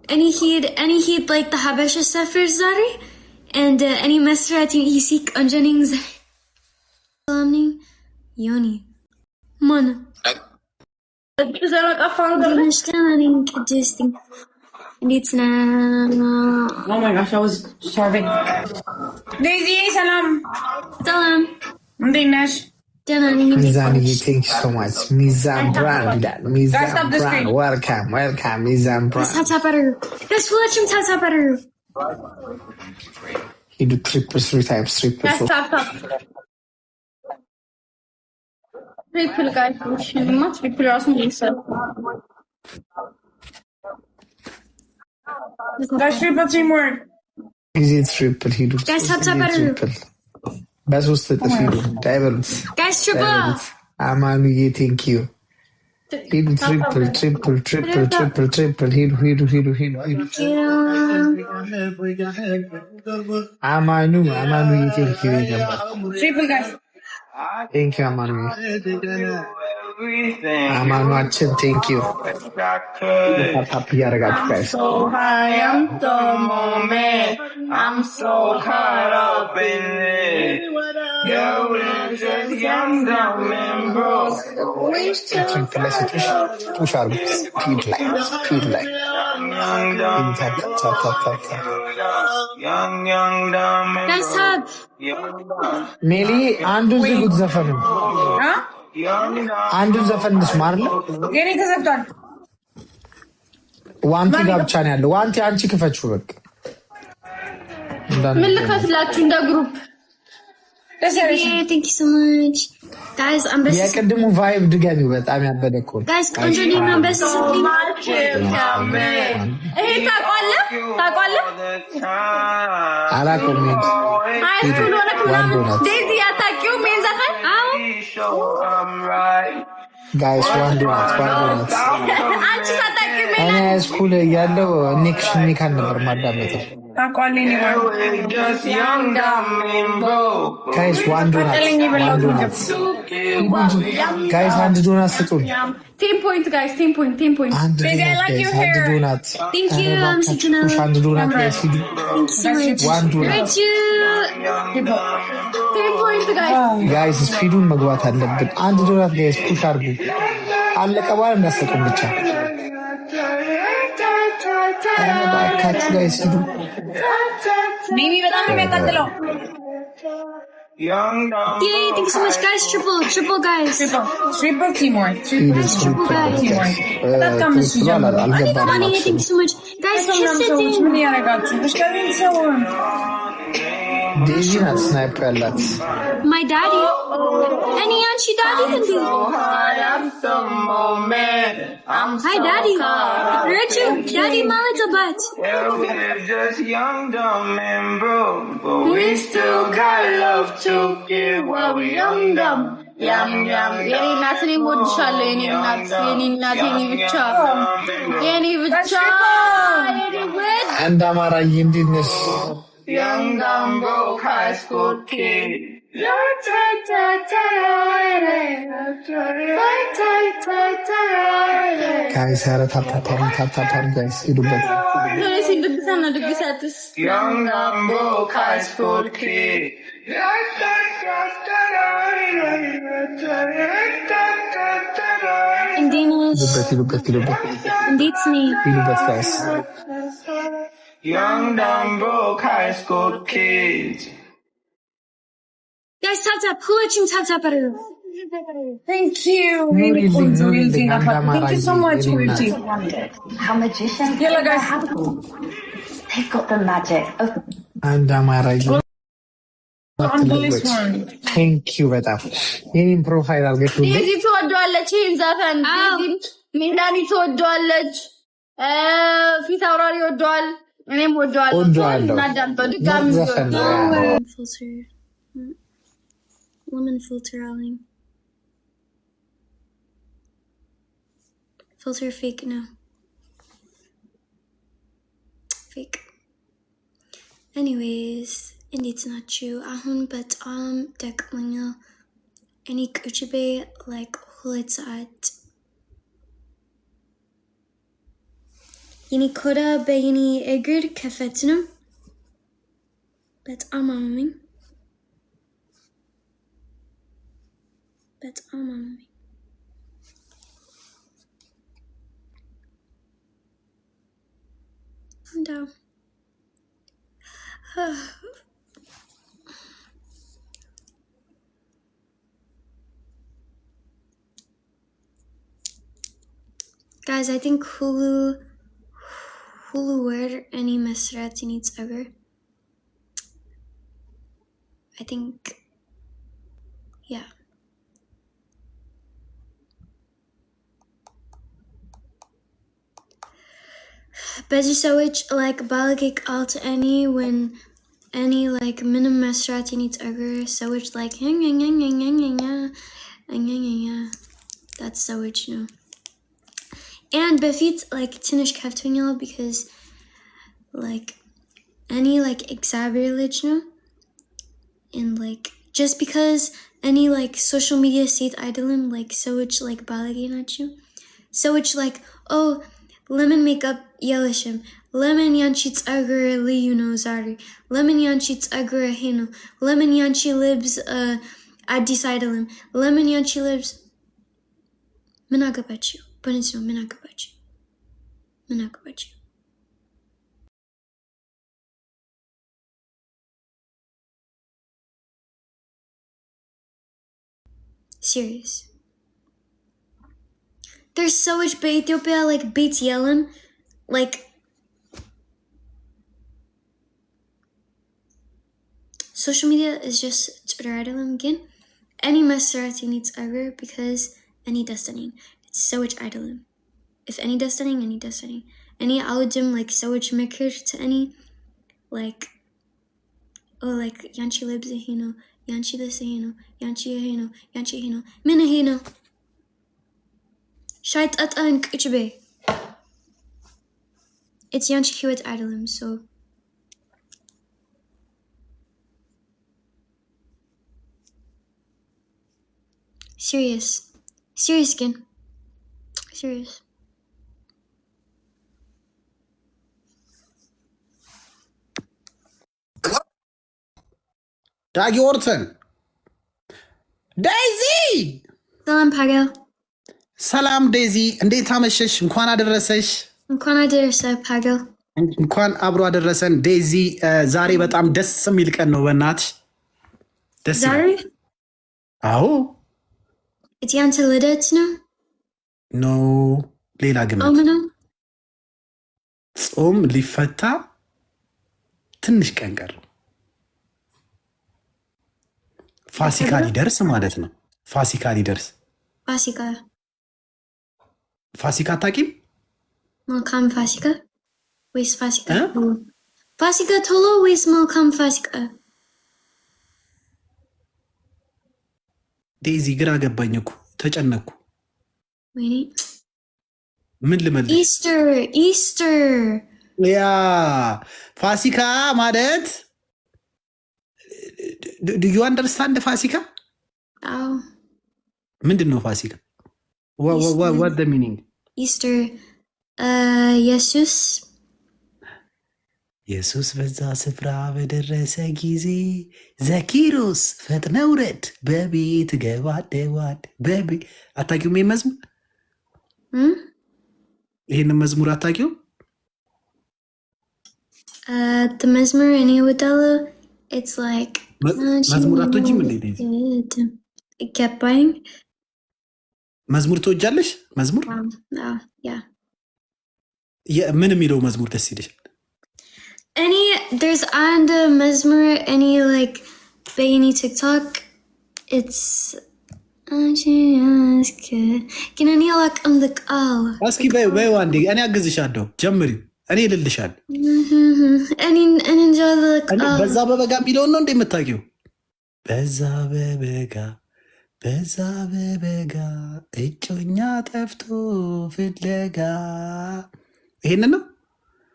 any heat like the Habesha Sefer Zari and any Mesrat Yisik Anjanings Salamni Yoni Mana. Oh my gosh, I was starving. Daisy, salam. Salam. Dinesh. Mizani, thank you so much. Mizan Brand, Mizan Brand, welcome, Mizan Brand. Tata butter. Guys, we'll let him tata butter. He do triple 3 times, triple. Guys, stop. Triple, guys. Not triple, Lisa. Guys, triple teamwork. Is it triple? He do Guys, tata butter. triple. Best was the field. Diamonds. Guys, triple. Amanu, thank you. He do triple. He do. Amanu, thank you. Triple, guys. Thank you, Amanu. Amanu, thank you. I'm so high, I'm the moment. I'm so caught up in it. Yeah, we're just young, dumb, and broke. We still Push our feet like. young, dumb, and Guys, hub. Meli, Andrew's a good zafan. Huh? Andrew zafan is marla. Getting to the done. One thing up channel. One thing anchi kafachhu bak. من اللي كاتلاك in the group. Yeah, thank you so much. Guys, I'm best. Yeah, can you vibe ድገሚ በጣም ያበደኩ Guys, Angelina, I'm best. ይሄ ታውቃለህ? አላውቅም። አይ ስለሆነ ምናምን ዴዚ አታውቂውም ይሄን ዘፈን? አዎ። ጋይስ ዋንዱ ናት። አንቺ ሳታውቂውም እኔ ስኩል ያለው ኒካን ነበር ማዳመጠው። ታውቃለህ ነው ጋይስ ዋንዱ ናት። ጋይስ አንድ ዶናት ስጡን። 10 point guys 10 point baby I like your hair አንድ ዶናት Thank you, I'm Sakina. አንድ ዶናት ጋይስ ሂዱ። Thank you so much. ዋን ዶናት Great you. 10 point guys ጋይስ ስፒዱን መግባት አለብን። አንድ ዶናት ጋይስ ፑሽ አድርጉ። አለቀ በኋላ እንዳሰጡን ብቻ። ባካችሁ ጋይስ ሂዱ። ቢቢ በጣም ነው የሚያቃጥለው። Yay, thank you so much, guys. Triple, guys. Triple teamwork. Triple, guys. Money, thank you so much. Guys, kiss it in. ዴዚ ናት ስናይፐር ያላት። My daddy. Any Anchi daddy can do. Hi, daddy. Heard you? Daddy, Malita butt. We're just young, dumb, and broke, but we still got love to give while we young, dumb. Yum. Yeni natini mudşalle yeni natini bicha. Yeni bicha. አንድ አማራዬ እንዴት ነሽ? Young, dumb, broke high school kid. ጋይስ ኧረ ታፕ ጋይስ ሂዱበት። Young, dumb, broke high school kid. ሂዱበት Indeed, Snake. ሂዱበት ጋይስ። Young, dumb, broke high school kids. Guys, tap. Who let you tap better? Thank you. Really, Thank you so much, Ruti. How magicians Yalla, guys. they've got the magic of አንድ አማራዬ On this one. ቴንክ ዩ በጣም የኔን ፕሮፋይል አድርገሽልኝ። ዴዚ ትወደዋለች ይህን ዘፈን። ሚላኒ ትወደዋለች። ፊት አውራሪ ይወደዋል። እኔም ወደዋለሁ። እናዳምጠው ድጋሚ ዘፈን ነው። Lemon filter, Aling. Filter fake now. Fake. Anyways, indeed it's not true. Ahun but dekmanya. Any kuchibe like hulet saat. የኔ ኮዳ በየኔ እግር ከፈት ነው በጣም አመመኝ እንደው Guys, I think Hulu where any መስራት needs ever. I think, yeah. በዚህ ሰዎች like ባለጌቅ out when any like ምንም መስራት needs ever ሰዎች like that's ሰዎች ነው. And በፊት like ትንሽ ከፍቶኛል because like any like እግዚአብሔር ልጅ ነው and like just because any like social media ሴት አይደለም like ሰዎች like ባለጌ ናቸው ሰዎች like oh lemon makeup የለሽም lemon ያንቺ ፀጉር ልዩ ነው ዛሬ lemon ያንቺ ፀጉር ይሄ ነው lemon ያንቺ ልብስ አዲስ አይደለም lemon ያንቺ ልብስ ምን አገባችሁ በእውነት ነው ምን አገባችሁ serious there's so much በኢትዮጵያ like ቤት የለም like social media is just ጥሩ አይደለም ግን any መስራት needs ever because any destiny it's so much idling if any destiny any አውድም like so much ምክር to any like oh like ያንቺ ልብስ ይሄ ነው ያንቺ ልብስ ይሄ ነው ያንቺ ይሄ ነው ያንቺ ይሄ ነው ምን ይሄ ነው ሻይ ጠጣን ቁጭ በይ it's ያንቺ ህይወት አይደለም so serious again serious ዳጊ ወርተን ዴዚ ሰላም ፓገል ሰላም ዴዚ እንዴት አመሸሽ እንኳን አደረሰሽ እንኳን አደረሰ ፓገል እንኳን አብሮ አደረሰን ዴዚ ዛሬ በጣም ደስ የሚል ቀን ነው በእናትሽ ደስ ዛሬ አዎ it's ያንተ ልደት ነው ኖ ሌላ ግመት ነው ጾም ሊፈታ ትንሽ ቀን ቀር ፋሲካ ሊደርስ ማለት ነው ፋሲካ ሊደርስ ፋሲካ አታውቂም መልካም ፋሲካ ወይስ ፋሲካ ፋሲካ ቶሎ ወይስ መልካም ፋሲካ ዴዚ ግራ ገባኝ እኮ ተጨነኩ ወይኔ ምን ልመልስ ኢስተር ያ ፋሲካ ማለት do you understand ፋሲካ አዎ ምንድን ነው ፋሲካ what the meaning ኢስተር ኢየሱስ በዛ ስፍራ በደረሰ ጊዜ ዘኪሮስ ፈጥነ ውረድ በቤት ገባደዋድ በቤት አታውቂውም ይሄን መዝሙር ይሄን መዝሙር አታውቂውም መዝሙር እኔ እወዳለሁ it's like መዝሙር አትወጂም እንዴ ገባኝ መዝሙር ትወጃለሽ መዝሙር ምን የሚለው መዝሙር ደስ ይልሻል any there's and መዝሙር any like በየኔ ቲክቶክ it's ግን እኔ አላውቅም ቃል እስኪ በይው አንዴ እኔ አግዝሻለሁ ጀምሪው እኔ ልልሻለሁ እኔ እንጃ በዛ በበጋ የሚለውን ነው እንደ የምታውቂው በዛ በበጋ እጮኛ ጠፍቶ ፍለጋ ይሄንን ነው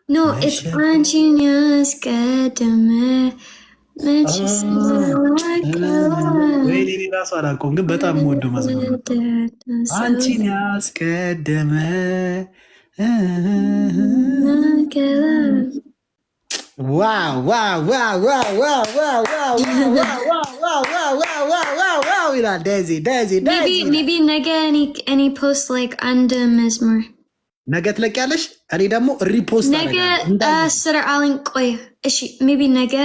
no it's አንቺን ያስቀደመ ወይኔ ራሱ አላውቀውም ግን በጣም የምወደው መዝሙር አንቺን ያስቀደመ ይላል ዴዚ ዴዚ ዴዚ maybe ነገ any post like አንድ መዝሙር ነገ ትለቂያለሽ። እኔ ደግሞ ሪፖስት ነገ ስራ አለኝ። ቆይ እሺ maybe ነገ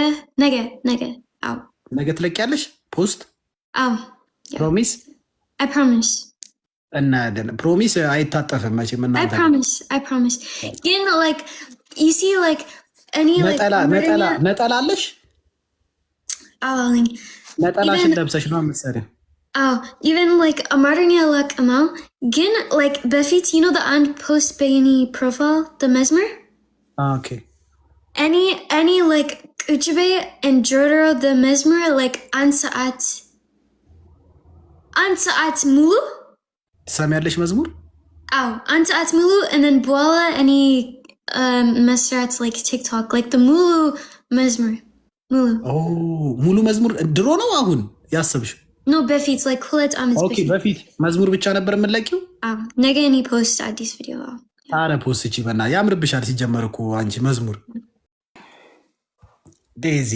አዎ ነገ ትለቂያለሽ ፖስት። አዎ ፕሮሚስ I promise እና ፕሮሚስ አይታጠፍም መቼም እና I promise ግን like you see like any like ነጠላ አለሽ? አለኝ። ነጠላሽን ለብሰሽ ነው የምትሰሪው? አዎ even like አማርኛ አላውቅም ግን like በፊት you know the አንድ post በየኔ profile the መዝሙር okay any like ቁጭ በይ and ጆሮ the መዝሙር like አንድ ሰዓት ሙሉ ትሰሚያለሽ መዝሙር? አዎ አንድ ሰዓት ሙሉ and then በኋላ እኔ መስራት like TikTok like the ሙሉ መዝሙር ሙሉ መዝሙር ድሮ ነው አሁን ያሰብሽ? no በፊት like 2 ዓመት ኦኬ በፊት መዝሙር ብቻ ነበር የምንለቂው? አዎ ነገ እኔ ፖስት አዲስ ቪዲዮ አረ ፖስት እቺ በና ያምርብሻል። ሲጀመር እኮ አንቺ መዝሙር ዴዚ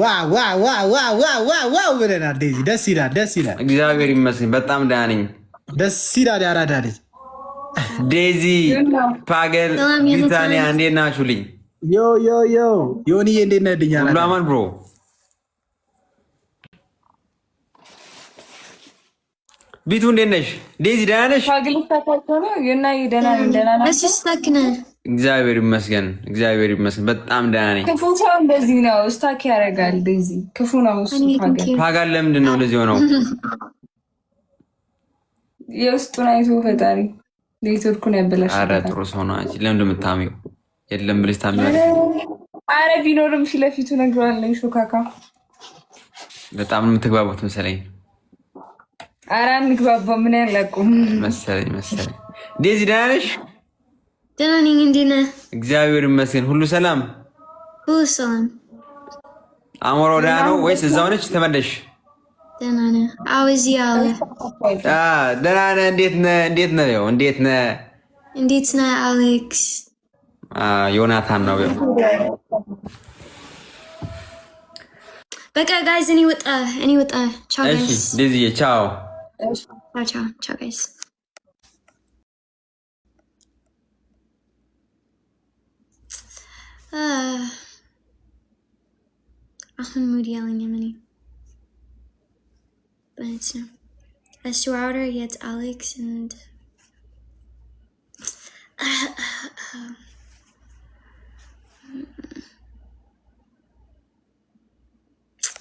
ዋው ብለናል። ዴዚ ደስ ይላል። እግዚአብሔር ይመስገን በጣም ደህና ነኝ። ደስ ይላል። ያራዳ ልጅ ዴዚ ፓገል ቢታኒያ እንዴት ናችሁልኝ? ዮኒዬ እንዴት ነህ? ሁሉ አማን ብሮ ቢቱ እንዴት ነሽ? ዴዚ ደህና ነሽ? ፓገል ተፈቶ ነው የና ደህና ነሽ? እግዚአብሔር ይመስገን በጣም ደህና ነኝ። ክፉ ሰው እንደዚህ ነው ስታክ ያደርጋል። ዴዚ ክፉ ነው እሱ። ፓገል ለምንድን ነው እንደዚህ ሆነው? የውስጡን አይቶ ፈጣሪ ኔትወርኩን ያበላሽ። አረ ጥሩ ሰው ነው። አንቺ ለምንድን የምታሚው? የለም ብለሽ ታሚዋለሽ። አረ ቢኖርም ፊት ለፊቱ ነግሯለኝ። ሾካካ በጣም ነው የምትግባቡት መሰለኝ። አረ እንግባባ ምን ያላቁም መሰለኝ። ዴዚ ደህና ነሽ? ደህና ነኝ። እንዴት ነህ? እግዚአብሔር ይመስገን ሁሉ ሰላም። ሁሉ ሰላም። አሞራው ደህና ነው ወይስ እዛው ነች ተመለሽ? ደህና ነህ? አዎ እዚህ አለ። ደህና ነህ? እንዴት ነህ አሌክስ? ዮናታን ነው። በቃ ጋይዝ እኔ ወጣ። ቻው ጋይዝ። እሺ ዴዚዬ ቻው ጋይዝ። አሁን ሙድ ያለኝ ምን but as to outer yet Alex and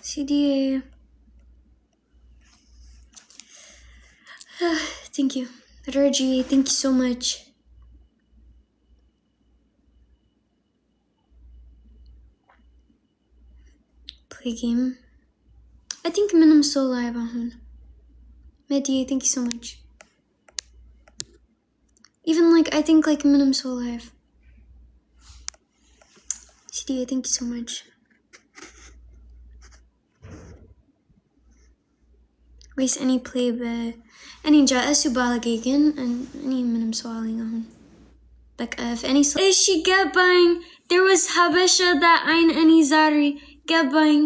CDA thank you Reggie, thank you so much. Play game. I think ምንም so live አሁን Medi, thank you so much. Even like I think like ምንም so live. CDA, thank you so much. Waste any play any እንጃ እሱ ባለጌ ግን እኔ ምንም ሰው አለኝ አሁን በቃ if any እሺ ገባኝ there was ሀበሻ that አይን እኔ ዛሬ ገባኝ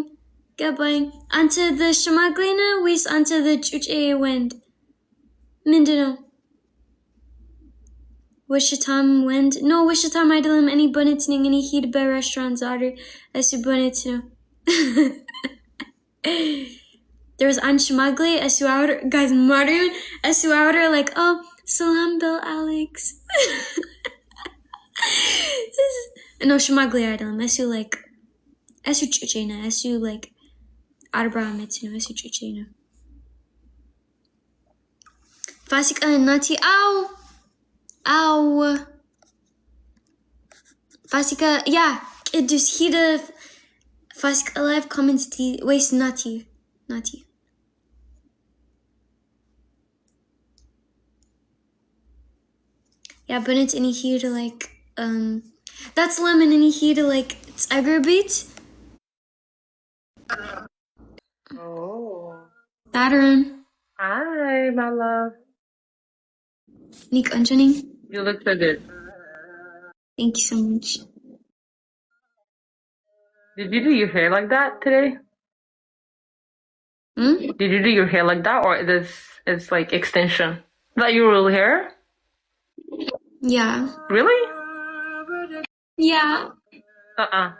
አንተ the ሽማግሌ ነህ ወይስ አንተ the ጩጬ ወንድ ምንድን ነው ውሽታም ወንድ no ውሽታም አይደለም እኔ በነት ነኝ እኔ ሂድ በሬስቶራንት ዛሬ እሱ በነት ነው there was አንድ ሽማግሌ እሱ አውር guys ማርያም እሱ አውር like oh ሰላም በል Alex no ሽማግሌ አይደለም እሱ like እሱ ጩጬ ነው እሱ like 40 ዓመት ነው እሱ ጩጬ ነው ፋሲካ እናቴ አው ፋሲካ ያ ቅዱስ ሂደ ፋሲካ ላይቭ ኮሜንት ወይስ ናቲ ያ በነት እኔ ሂደ like that's lemon and he to like ፀጉር ቤት Saturn. Hi, my love. Nick Anjani. You look so good. Thank you so much. Did you do your hair like that today? Hmm? Did you do your hair like that, or this is like extension? Is that your real hair? Yeah. Really? Yeah. Uh-uh.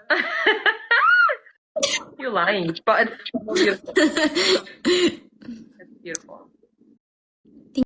You're lying, but it's beautiful. It's beautiful.